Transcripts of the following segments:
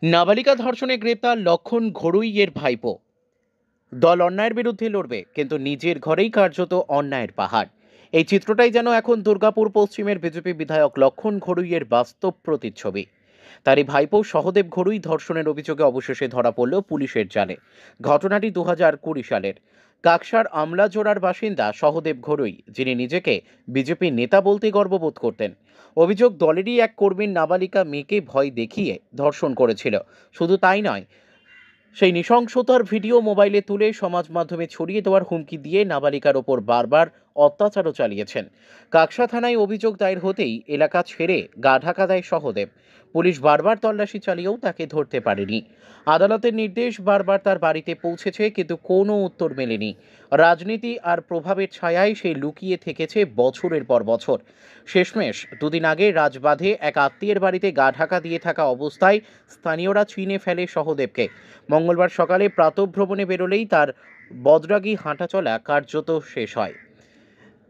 নাবালিকা ধর্ষণে গ্রেপ্তার লক্ষণ ঘড়ুইয়ের ভাইপো। দল অন্যায়ের বিরুদ্ধে লড়বে, কিন্তু নিজের ঘরেই কার্যত অন্যায়ের পাহাড়। এই চিত্রটাই যেন এখন দুর্গাপুর পশ্চিমের বিজেপি বিধায়ক লক্ষণ ঘড়ুইয়ের বাস্তব প্রতিচ্ছবি। তারই ভাইপো সহদেব ঘড়ুই ধর্ষণের অভিযোগে অবশেষে ধরা পড়ল পুলিশের জালে। ঘটনাটি 2020 সালের। কাকসার আমলাজোড়ার বাসিন্দা সহদেব ঘড়ুই, যিনি নিজেকে বিজেপি নেতা বলতে গর্ববোধ করতেন। অভিযোগ, দলেরই এক কর্মীর নাবালিকা মেয়েকে ভয় দেখিয়ে ধর্ষণ করেছিল। শুধু তাই নয়, সেই নৃশংসতার ভিডিও মোবাইলে তুলে সমাজ মাধ্যমে ছড়িয়ে দেওয়ার হুমকি দিয়ে নাবালিকার ওপর বারবার অত্যাচারও চালিয়েছেন। কাকসা থানায় অভিযোগ দায়ের হতেই এলাকা ছেড়ে গা ঢাকা দেয় সহদেব। পুলিশ বারবার তল্লাশি চালিয়েও তাকে ধরতে পারেনি। আদালতের নির্দেশ বারবার তার বাড়িতে পৌঁছেছে, কিন্তু কোনো উত্তর মেলেনি। রাজনীতি আর প্রভাবের ছায়ায় সে লুকিয়ে থেকেছে বছরের পর বছর। শেষমেশ দুদিন আগে রাজবাঁধে এক আত্মীয়ের বাড়িতে গা ঢাকা দিয়ে থাকা অবস্থায় স্থানীয়রা চিনে ফেলে সহদেবকে। মঙ্গলবার সকালে প্রাতঃভ্রমণে বেরোলেই তার বদরাগী হাঁটাচলা কার্যত শেষ হয়।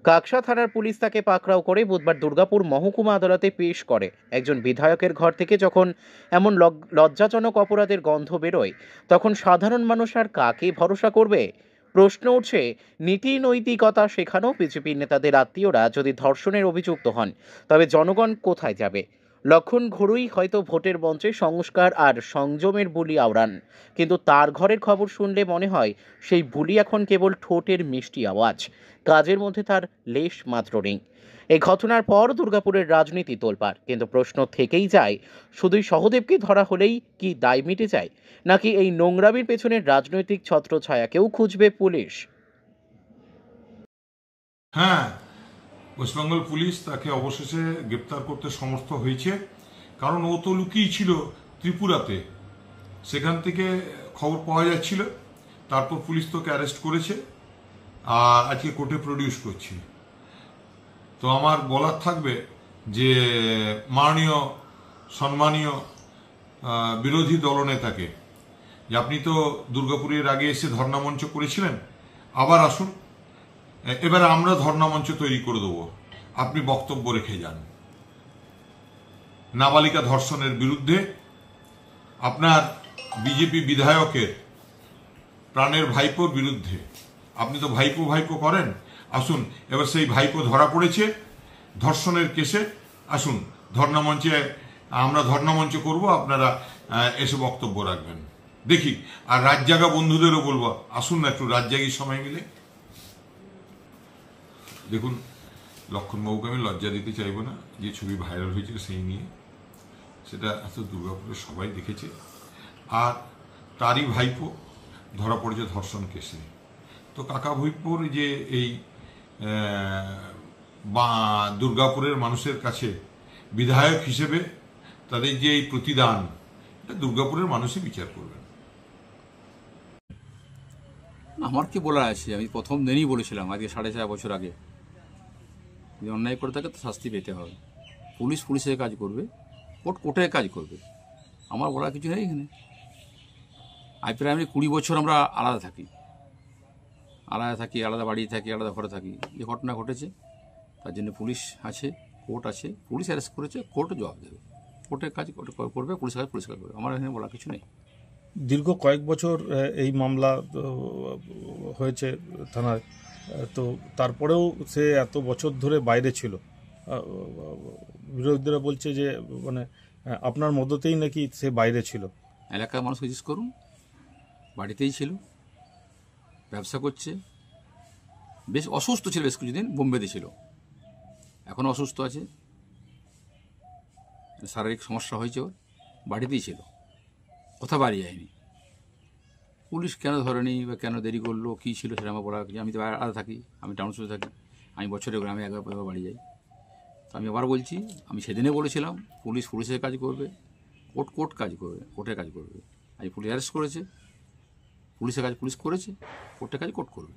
কাকসা থানার পুলিশ তাকে পাকড়াও করে বুধবার দুর্গাপুর মহকুমা আদালতে পেশ করে। একজন বিধায়কের ঘর থেকে যখন এমন লজ্জাজনক অপরাধের গন্ধ বেরোয়, তখন সাধারণ মানুষ আর কাকে ভরসা করবে? প্রশ্ন উঠছে, নীতি নৈতিকতা শেখানো বিজেপির নেতাদের আত্মীয়রা যদি ধর্ষণের অভিযুক্ত হন, তবে জনগণ কোথায় যাবে? লক্ষণ ঘড়ুই হয়তো ভোটের মঞ্চে সংস্কার আর সংযমের বুলি আওড়ান, কিন্তু তার ঘরের খবর শুনলে মনে হয় সেই বুলি এখন কেবল ঠোঁটের মিষ্টি আওয়াজ। কাজের মধ্যে তার লেশ মাত্র নেই। এই ঘটনার পর দুর্গাপুরের রাজনীতি তোলপাড়, কিন্তু প্রশ্ন থেকেই যায়, শুধুই সহদেবকে ধরা হলেই কি দায় মিটে যায়, নাকি এই নোংরামির পেছনের রাজনৈতিক ছত্রছায়াকেও খুঁজবে পুলিশ? হ্যাঁ, ওয়েস্টবেঙ্গল পুলিশ তাকে অবশেষে গ্রেপ্তার করতে সমর্থ হয়েছে। কারণ ও তো লুকিয়ে ছিল ত্রিপুরাতে, সেখান থেকে খবর পাওয়া যাচ্ছিল। তারপর পুলিশ তোকে অ্যারেস্ট করেছে আর আজকে কোর্টে প্রডিউস করছে। তো আমার বলার থাকবে যে মাননীয় সম্মানীয় বিরোধী দলনেতাকে, যে আপনি তো দুর্গাপুরের আগে এসে ধর্ণামঞ্চ করেছিলেন, আবার আসুন, এবারে আমরা ধর্ণামঞ্চ তৈরি করে দেবো, আপনি বক্তব্য রেখে যান। নাবালিকা ধর্ষণের বিরুদ্ধে আপনার বিজেপি বিধায়কের প্রাণের ভাইপোর বিরুদ্ধে, আপনি তো ভাইপো ভাইপো করেন, আসুন এবার সেই ভাইপো ধরা পড়েছে ধর্ষণের কেসে, আসুন ধর্ণামঞ্চে, আমরা ধর্ণামঞ্চ করব, আপনারা এসে বক্তব্য রাখবেন, দেখি। আর রাত জাগা বন্ধুদেরও বলবো, আসুন না একটু রাত জাগির সময় মিলে। দেখুন, লক্ষণবাবুকে আমি লজ্জা দিতে চাইব না, যে ছবি ভাইরাল হয়েছে সেই নিয়ে, সেটা এত দুর্গাপুরে সবাই দেখেছে। আর তারই ভাইপো ধরা পড়েছে ধর্ষণ কেসে। তো কাকা ভাইপোর যে এই দুর্গাপুরের মানুষের কাছে বিধায়ক হিসেবে তাদের যে এই প্রতিদান, এটা দুর্গাপুরের মানুষই বিচার করবেন। আমার কি বলার আছে? আমি প্রথম দিনই বলেছিলাম, আজকে 4.5 বছর আগে, যদি অন্যায় করে থাকে তো শাস্তি পেতে হবে। পুলিশ পুলিশের কাজ করবে, কোর্ট কোর্টের কাজ করবে, আমার বলার কিছু নেই এখানে। আজ প্রায় 20 বছর আমরা আলাদা থাকি, আলাদা বাড়ি থাকি, আলাদা ঘরে থাকি। যে ঘটনা ঘটেছে তার জন্য পুলিশ আছে, কোর্ট আছে, পুলিশ অ্যারেস্ট করেছে, কোর্ট জবাব দেবে, কোর্টের কাজ করবে, পুলিশের কাজ পুলিশ করবে, আমার এখানে বলার কিছু নেই। দীর্ঘ কয়েক বছর এই মামলা হয়েছে থানায়, তো তারপরেও সে এত বছর ধরে বাইরে ছিল। বিরোধীরা বলছে যে মানে আপনার মদতেই নাকি সে বাইরে ছিল। এলাকার মানুষকে জিজ্ঞেস করুন, বাড়িতেই ছিল, ব্যবসা করছে, বেশ অসুস্থ ছিল, বেশ কিছুদিন বোম্বেতে ছিল, এখনও অসুস্থ আছে, শারীরিক সমস্যা হয়েছে, ওর বাড়িতেই ছিল, কোথাও বাড়ি যায়নি। পুলিশ কেন ধরেনি বা কেন দেরি করলো, কী ছিল সেটা আমার বলা, আমি তো আলাদা থাকি, আমি টাউনশিপে থাকি, আমি বছরে গ্রামে একবার বাড়ি যাই। তো আমি আবার বলছি, আমি সেদিনে বলেছিলাম পুলিশ পুলিশের কাজ করবে, কোর্ট কোর্ট কাজ করবে, কোর্টের কাজ করবে। আজ পুলিশ অ্যারেস্ট করেছে, পুলিশের কাজ পুলিশ করেছে, কোর্টের কাজ কোর্ট করবে।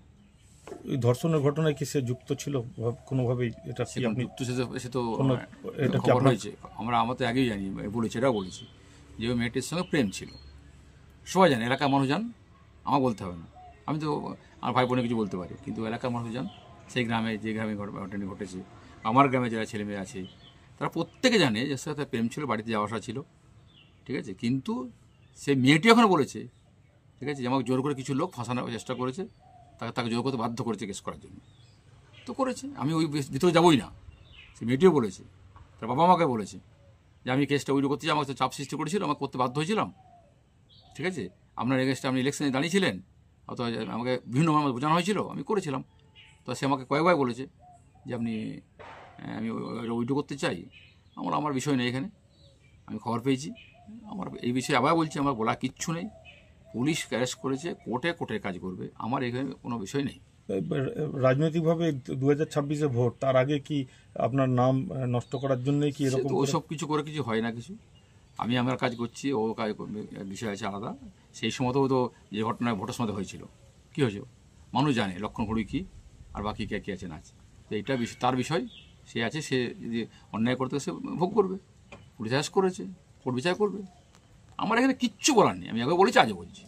এই ধর্ষণের ঘটনায় কি সে যুক্ত ছিল কোনোভাবেই? এটা কি আপনি যুক্ত, সে তো এটা খবর হয়েছে, আমরা তো আগেই জানি, বলেছি, এটাও বলেছি যে ওই মেয়েটির সঙ্গে প্রেম ছিল, সবাই জানে, এলাকার মানুষ জান, আমার বলতে হবে না, আমি তো আমার ভাই বোনে কিছু বলতে পারি, কিন্তু এলাকার মানুষ জান, সেই গ্রামে যে গ্রামে ঘটনা ঘটেছে, আমার গ্রামে যারা ছেলে মেয়ে আছে তারা প্রত্যেকে জানে যে সাথে প্রেম ছিল, বাড়িতে যাওয়া আসা ছিল, ঠিক আছে। কিন্তু সেই মেয়েটি এখন বলেছে, ঠিক আছে, যে আমাকে জোর করে কিছু লোক ফাঁসানোর চেষ্টা করেছে, তাকে জোর করতে বাধ্য করেছে কেস করার জন্য। তো করেছে, আমি ওই ভিতরে যাবোই না। সে মেয়েটিও বলেছে, তার বাবা আমাকে বলেছে যে আমি কেসটা উইড্রো করতে চাই, আমাকে তো চাপ সৃষ্টি করেছিল, আমাকে করতে বাধ্য হয়েছিলাম। ঠিক আছে, আপনার এগেনস্টে আপনি ইলেকশনে দাঁড়িয়েছিলেন, অথবা আমাকে বিভিন্নভাবে বোঝানো হয়েছিল, আমি করেছিলাম। তো সে আমাকে কয়েকবার বলেছে যে আমি উইড্রো করতে চাই। আমার বিষয় নেই এখানে, আমি খবর পেয়েছি, আমার এই বিষয়ে আবার বলছি, আমার বলা কিচ্ছু নেই। পুলিশ অ্যারেস্ট করেছে, কোর্টের কাজ করবে, আমার এখানে কোনো বিষয় নেই। রাজনৈতিকভাবে 2026-এ ভোট, তার আগে কি আপনার নাম নষ্ট করার জন্যই কি এরকম ওইসব কিছু করে কিছু হয় না কিছু। আমি আমার কাজ করছি, ও কাজ করবে, বিষয় আছে আলাদা। সেই সময়তেও তো যে ঘটনায় ভোটের সময় হয়েছিল, কী হয়েছে মানুষ জানে, লক্ষণ ঘড়ি কী আর বাকি কে আছে না আছে। তো এইটা তার বিষয়, সে আছে, সে যদি অন্যায় করতে সে ভোগ করবে। পুলিশ অ্যারেস্ট করেছে, কোর্ট বিচার করবে। আমার এখানে কিচ্ছু বলার নেই, আমি আগে বলেছি, আজও বলছি।